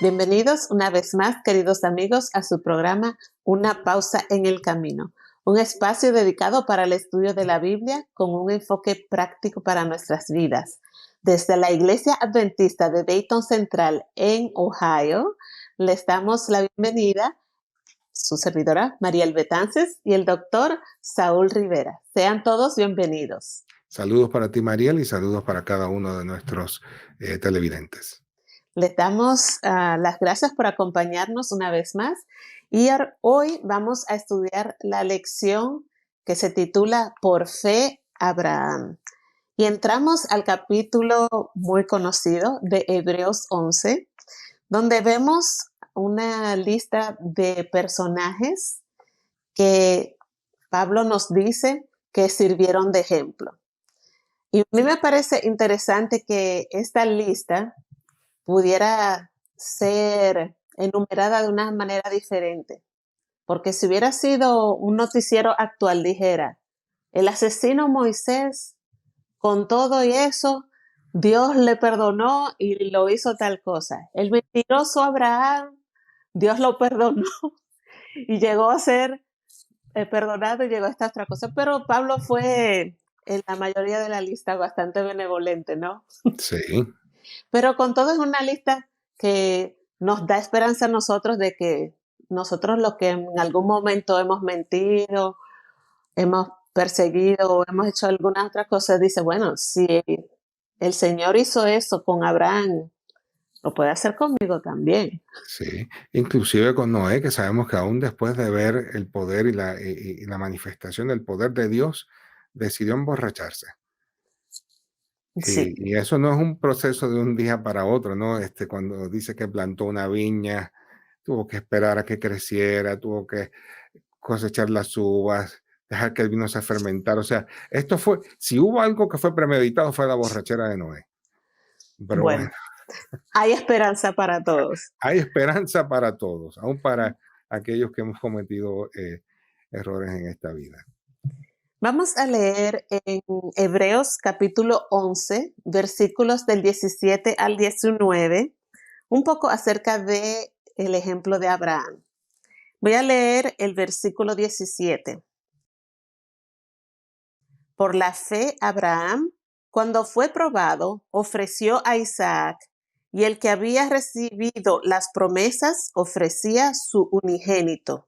Bienvenidos una vez más, queridos amigos, a su programa Una pausa en el camino, un espacio dedicado para el estudio de la Biblia con un enfoque práctico para nuestras vidas. Desde la Iglesia Adventista de Dayton Central en Ohio, les damos la bienvenida su servidora Mariel Betances y el doctor Saúl Rivera. Sean todos bienvenidos. Saludos para ti, Mariel, y saludos para cada uno de nuestros televidentes. Les damos las gracias por acompañarnos una vez más y hoy vamos a estudiar la lección que se titula Por fe Abraham. Y entramos al capítulo muy conocido de Hebreos 11, donde vemos una lista de personajes que Pablo nos dice que sirvieron de ejemplo. Y a mí me parece interesante que esta lista pudiera ser enumerada de una manera diferente. Porque si hubiera sido un noticiero actual, dijera, el asesino Moisés, con todo y eso, Dios le perdonó y lo hizo tal cosa. El mentiroso Abraham, Dios lo perdonó y llegó a ser perdonado y llegó a esta otra cosa. Pero Pablo fue, en la mayoría de la lista, bastante benevolente, ¿no? Sí. Pero con todo es una lista que nos da esperanza a nosotros de que nosotros los que en algún momento hemos mentido, hemos perseguido o hemos hecho alguna otra cosa, dice, bueno, si el Señor hizo eso con Abraham, lo puede hacer conmigo también. Sí, inclusive con Noé, que sabemos que aún después de ver el poder y la manifestación del poder de Dios, decidió emborracharse. Sí, Y eso no es un proceso de un día para otro, ¿no? Cuando dice que plantó una viña, tuvo que esperar a que creciera, tuvo que cosechar las uvas, dejar que el vino se fermentara. O sea, esto fue, si hubo algo que fue premeditado, fue la borrachera de Noé. Pero bueno, bueno, hay esperanza para todos. hay esperanza para todos, aún para aquellos que hemos cometido errores en esta vida. Vamos a leer en Hebreos capítulo 11, versículos del 17 al 19, un poco acerca de el ejemplo de Abraham. Voy a leer el versículo 17. Por la fe, Abraham, cuando fue probado, ofreció a Isaac, y el que había recibido las promesas ofrecía su unigénito,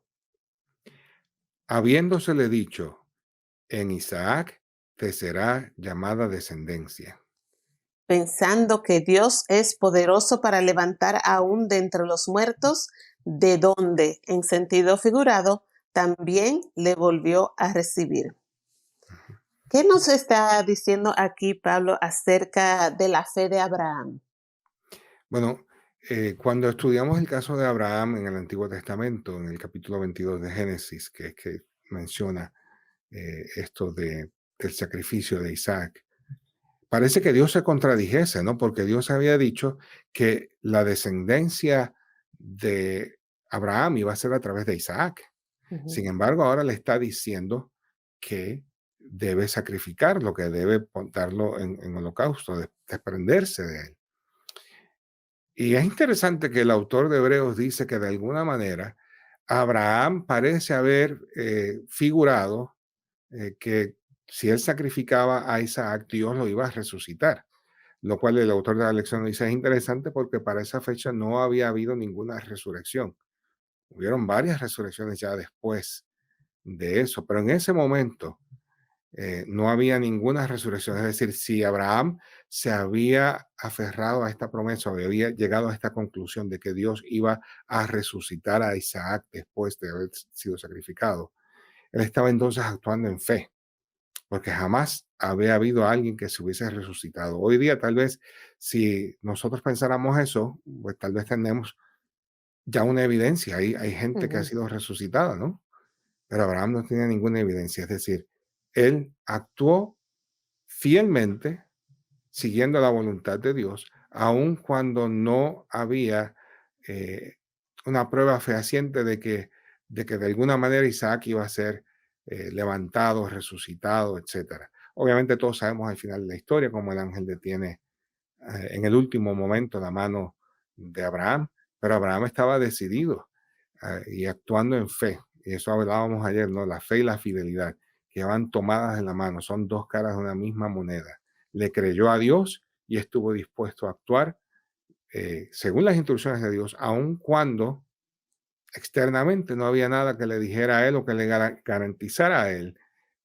Habiéndosele dicho, en Isaac te será llamada descendencia. pensando que Dios es poderoso para levantar aún de entre los muertos, de donde, en sentido figurado, también le volvió a recibir. ¿Qué nos está diciendo aquí Pablo acerca de la fe de Abraham? Bueno, cuando estudiamos el caso de Abraham en el Antiguo Testamento, en el capítulo 22 de Génesis, que menciona esto del sacrificio de Isaac, parece que Dios se contradijese, ¿no? Porque Dios había dicho que la descendencia de Abraham iba a ser a través de Isaac. Sin embargo, ahora le está diciendo que debe sacrificarlo, que debe darlo en holocausto, desprenderse de él. Y es interesante que el autor de Hebreos dice que de alguna manera Abraham parece haber figurado que si él sacrificaba a Isaac, Dios lo iba a resucitar, lo cual el autor de la lección dice es interesante porque para esa fecha no había habido ninguna resurrección. Hubieron varias resurrecciones ya después de eso, pero en ese momento no había ninguna resurrección. Es decir, si Abraham se había aferrado a esta promesa o había llegado a esta conclusión de que Dios iba a resucitar a Isaac después de haber sido sacrificado, él estaba entonces actuando en fe, porque jamás había habido alguien que se hubiese resucitado. Hoy día, tal vez, si nosotros pensáramos eso, pues tal vez tenemos ya una evidencia. Hay gente que ha Ujú, sido resucitada, ¿no? Pero Abraham no tenía ninguna evidencia. Es decir, él actuó fielmente siguiendo la voluntad de Dios, aun cuando no había eh, una prueba fehaciente de alguna manera Isaac iba a ser levantado, resucitado, etcétera. Obviamente todos sabemos al final de la historia cómo el ángel detiene en el último momento la mano de Abraham, pero Abraham estaba decidido y actuando en fe. Y eso hablábamos ayer, ¿no? La fe y la fidelidad, que van tomadas de la mano, son dos caras de una misma moneda. Le creyó a Dios y estuvo dispuesto a actuar según las instrucciones de Dios, aun cuando externamente no había nada que le dijera a él o que le garantizara a él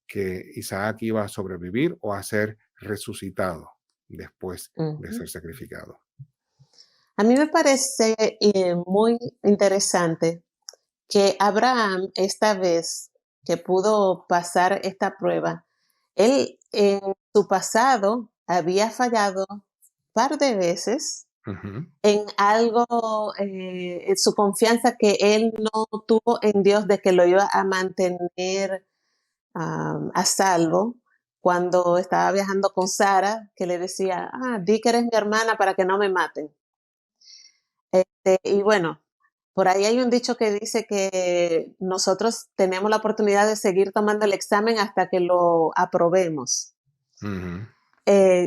que Isaac iba a sobrevivir o a ser resucitado después de ujú. ser sacrificado. A mí me parece muy interesante que Abraham, esta vez que pudo pasar esta prueba, él en su pasado había fallado un par de veces Ujú, en algo, en su confianza que él no tuvo en Dios de que lo iba a mantener a salvo. Cuando estaba viajando con Sara, que le decía, di que eres mi hermana para que no me maten. Y bueno, por ahí hay un dicho que dice que nosotros tenemos la oportunidad de seguir tomando el examen hasta que lo aprobemos. ujú.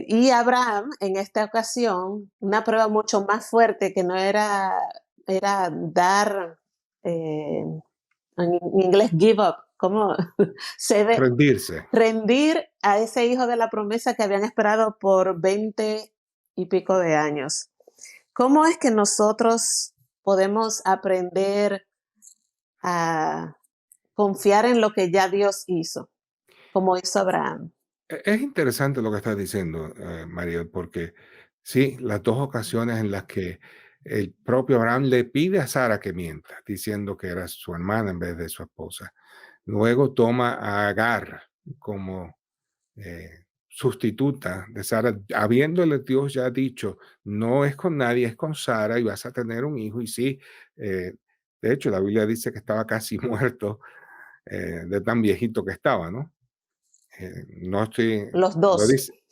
Y Abraham, en esta ocasión, una prueba mucho más fuerte que no era dar, en inglés, give up, como se ve, Rendirse. rendir a ese hijo de la promesa que habían esperado por 20 y pico de años. ¿Cómo es que nosotros podemos aprender a confiar en lo que ya Dios hizo, como hizo Abraham? Es interesante lo que estás diciendo, Mariel, porque sí, las dos ocasiones en las que el propio Abraham le pide a Sara que mienta, diciendo que era su hermana en vez de su esposa. Luego toma a Agar como sustituta de Sara, habiéndole Dios ya dicho, no es con nadie, es con Sara y vas a tener un hijo. Y sí, eh, de hecho, la Biblia dice que estaba casi muerto de tan viejito que estaba, ¿no? No estoy, Los dos.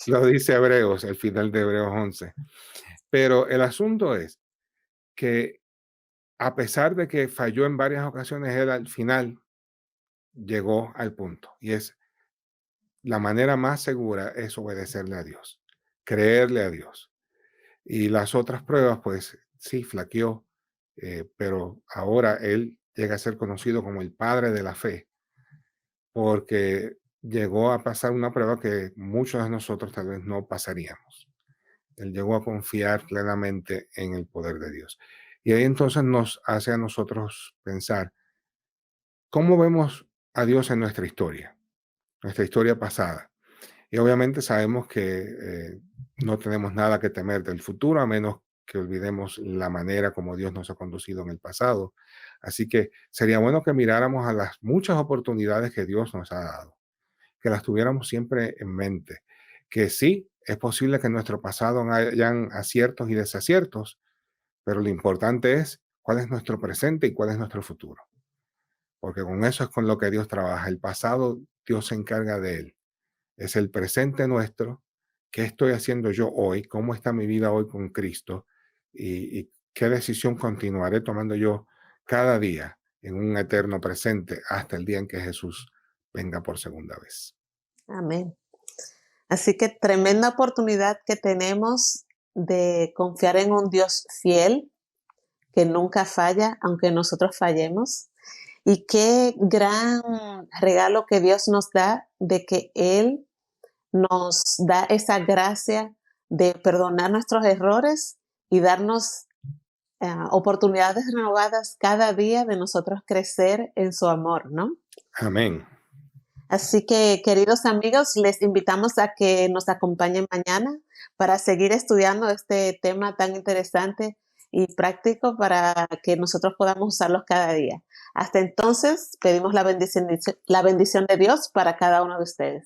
lo dice Hebreos, al final de Hebreos 11. Pero el asunto es que a pesar de que falló en varias ocasiones, él al final llegó al punto. Y es la manera más segura es obedecerle a Dios, creerle a Dios. Y las otras pruebas, pues sí, flaqueó, pero ahora él llega a ser conocido como el padre de la fe, porque llegó a pasar una prueba que muchos de nosotros tal vez no pasaríamos. Él llegó a confiar plenamente en el poder de Dios. Y ahí entonces nos hace a nosotros pensar, ¿cómo vemos a Dios en nuestra historia pasada? Y obviamente sabemos que no tenemos nada que temer del futuro, a menos que olvidemos la manera como Dios nos ha conducido en el pasado. Así que sería bueno que miráramos a las muchas oportunidades que Dios nos ha dado, que las tuviéramos siempre en mente, que sí, es posible que en nuestro pasado hayan aciertos y desaciertos, pero lo importante es cuál es nuestro presente y cuál es nuestro futuro, porque con eso es con lo que Dios trabaja. El pasado, Dios se encarga de él. Es el presente nuestro. ¿Qué estoy haciendo yo hoy? ¿Cómo está mi vida hoy con Cristo? Y qué decisión continuaré tomando yo cada día en un eterno presente hasta el día en que Jesús venga por segunda vez. Amén. Así que tremenda oportunidad que tenemos de confiar en un Dios fiel que nunca falla, aunque nosotros fallemos. Y qué gran regalo que Dios nos da de que Él nos da esa gracia de perdonar nuestros errores y darnos oportunidades renovadas cada día de nosotros crecer en su amor, ¿no? Amén. Así que, queridos amigos, les invitamos a que nos acompañen mañana para seguir estudiando este tema tan interesante y práctico para que nosotros podamos usarlos cada día. Hasta entonces, pedimos la bendición de Dios para cada uno de ustedes.